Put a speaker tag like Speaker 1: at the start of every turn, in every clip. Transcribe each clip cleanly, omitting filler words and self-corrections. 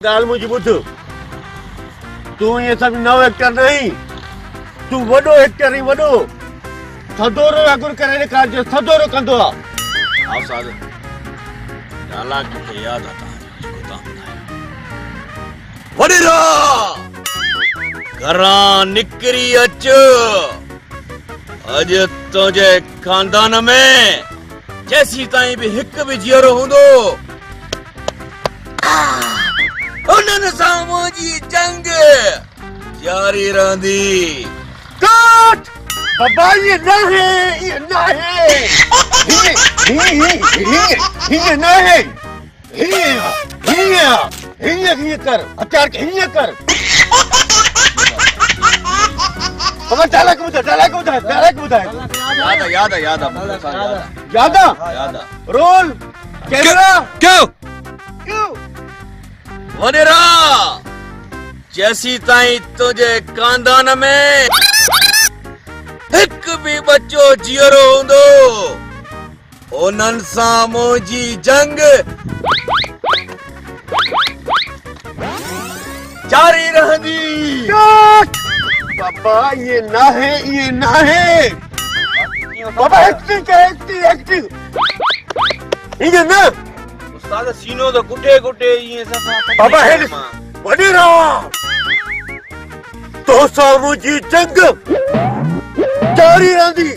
Speaker 1: गाल मुझे बुध तू ये सब नव एक्टर नहीं तू वडो एक्टर ही वडो थदोरो अगुर करे ने काज थदोरो कंदो आ साद डाला के याद आता है वडेरा घरा निकरी अच अज तुझे खानदान में जैसी ताई भी हिक भी जियरो हुंदो उन्हनि सां मुंहिंजी जंग जारी रहंदी काट बाबा ये न है ये न है ये कर अचार के ये कर बाबा डायलॉग बुधा याद रोल कैमरा क्यों वडेरा जैसी ताई तुझे खानदान में हिक भी बच्चो जियरो हुंदो उन्हनि सां मुंहिंजी जंग जारी रहंदी बाबा ये ना है बाबा एक्टिंग ये ना उस्ताद सीनो तो गुटे ये सब बाबा है वडेरा तो सामू जी जंग जारी रहंदी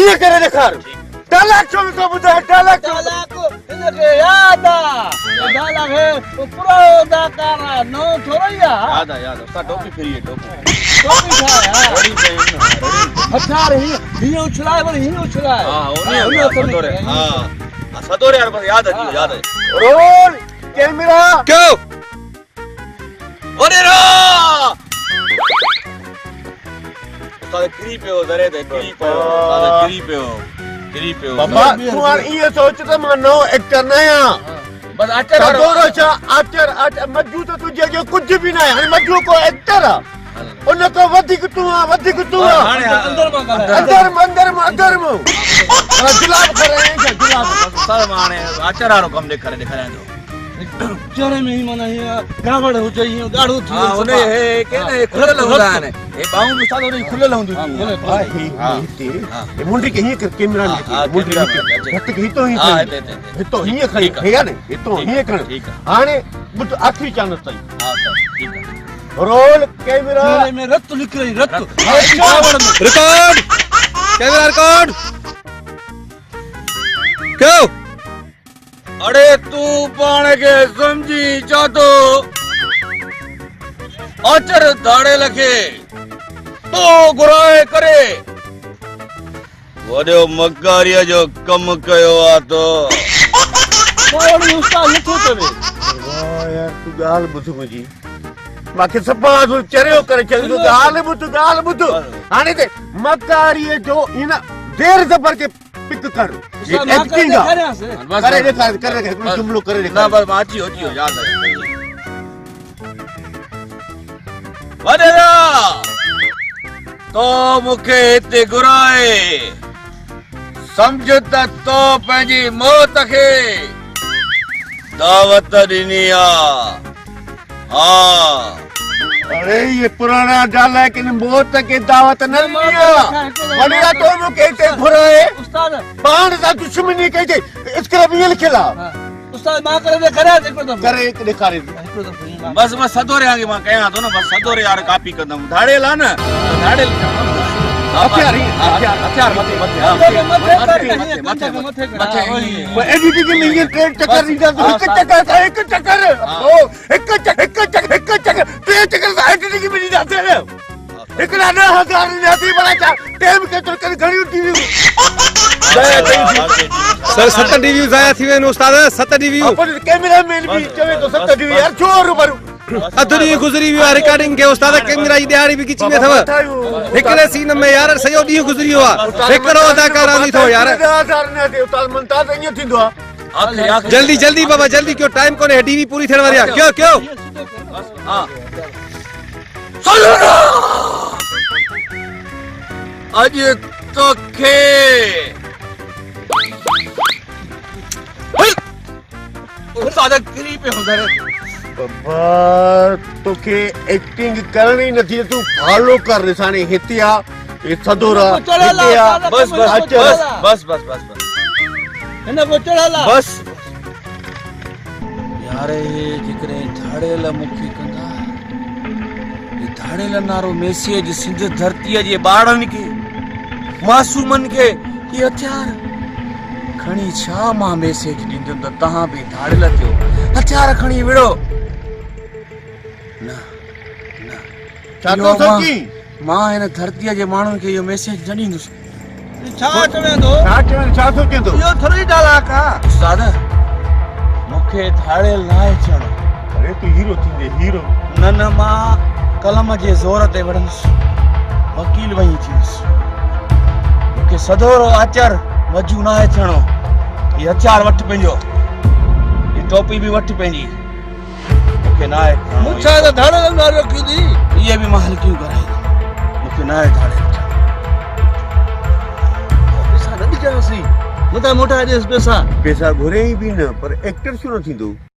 Speaker 1: ये करे दिखार डायलॉग छो तो बुधा डायलॉग इनके याद है पूरा अदाकार नो थोड़िया याद उस्ताद टोपी फेरिए टोपी था यार बड़ी सही हथार ही उछलाए हां ओने सदोरे हां सदोरे यार बस याद है रोल कैमरा क्यों वडेरा उस्ताद क्री पे दरे दे क्री पे बाबा तू यार ये सोच तो मैं नो एक्टर नया बस आचर सदोरो छा आचर मजू तो तुझे जो कुछ भी ना है मजू को एक्टर उन को वधिक तू अंदर में जुलाब करे हैं जुलाब सर माने आचर वालो कम दिखारे दो चरे में ही मना ये गावड़ हो जाई गाड़ो थी हां ओने हे केने खुलल हुंदा ने ए बाऊ में सादो रे खुलल हुंदू हां ये मुंडी के ही कैमरा में मुंडी हट के तो ही तो ही खड़ी है ने ये तो ही कर हाने बुत आखरी चांस तई हां ठीक है रोल कैमरा में रत लिख रही रत रिकॉर्ड कैमरा रिकॉर्ड क्यों अरे तू पाण के समझी चातो अचर दाड़े लखे तो गुराए करे वडो मकारिया जो कम कयो आ तो कोई उस्ताद लिखो तवे वाह यार तू गाल बुध मुजी माके सपा जो चरियो करे चल तू गाल बुध हाने ते मकारिया जो इन देर जबर के पिक कर एक्टिंग करे तुम लोग करे ना बस माची होती हो याद है वडेरा तो मुखे इते गुराए समझ त तो पंहिंजी मौत खे दावत ॾिनी हाँ अरे ये पुराना डाला है कि मौत की दावत न दिया वडेरा तो मुखे इते घुराए उस्ताद पाण सा दुश्मनी कई इसके लिए लिखला उस्ताद मां करे एक दिखारे बस सदोरे आगे मां कया तो ना बस सदोरे यार कॉपी करदम धाड़े ला ना धाड़े हथियार मथे एडिटिंग में ये ट्रेन चक्कर नहीं जाता एक चक्कर ट्रेन चक्कर एडिटिंग में नहीं जाते हैं एक ना हजार नहीं जाती बड़ा टाइम के चक्कर घड़ी टीवी
Speaker 2: सर 7 रिव्यू जाया थी वे उस्ताद 7 रिव्यू
Speaker 1: अपन कैमरा मैन भी चवे तो 7 रिव्यू यार छोर पर
Speaker 2: अधरी गुजरी हुआ रिकॉर्डिंग के उस्ताद कैमरा ई दिहाड़ी भी किच में थव एकरे सीन में यार सयो दी गुजरी हुआ एकरो अदाकार आनी थो यार
Speaker 1: हजार ने थे उताल मनता तो ये थींदो
Speaker 2: जल्दी जल्दी बाबा जल्दी क्यों टाइम कोने टीवी पूरी थियण वाली क्यों क्यों
Speaker 1: हां चलो आज तो खे उस्ताद क्री पे हो गए
Speaker 3: बाबा तोखे एक्टिंग करणी नथी तू फॉलो कर रिसाने हिते आ ए सदोरा हिते आ
Speaker 1: बस बस बस बस बस बस बस
Speaker 4: हिन को चढ़ाला
Speaker 1: बस यार हे जिकरे धाड़ेल मुखी कंदा ये धाड़ेल नारो मैसेज सिंध धरती जे बाड़न के मासूमन के ये हथियार खणी छा मां मैसेज ॾींदो त तहां बि धाड़ेल थियो हथियार खणी विड़ो न न
Speaker 3: चातो सकी
Speaker 1: मां हिन धरतीअ जे माण्हुनि खे इहो मैसेज न ॾींदुसि
Speaker 4: छा चवेंदो
Speaker 3: छा सोचेंदो
Speaker 4: इहो थोरी डालाक आहे
Speaker 1: उस्ताद मूंखे धाड़ेल न आहे थियणो
Speaker 3: अरे तू हीरो थींदे हीरो
Speaker 1: न न मां कलम जे ज़ोर ते विढ़ंदुसि वकील वही थींदुसि मूंखे सदोरो आचर वजू न आहे थियणो हीउ हथियार वठि पंहिंजो हीउ टोपी बि वठि पंहिंजी मूंखे न आहे थियणो।
Speaker 4: मुछा त धाड़े लंगा रखी दी
Speaker 1: इहे बि मां हल्कियूं कराईंदुमि मूंखे न आहे धाड़ेल
Speaker 4: पैसा न ॾिजांसी मोटा मोटा ॾेस पैसा
Speaker 3: पैसा घुरे ई बि न पर एक्टर छो न थींदो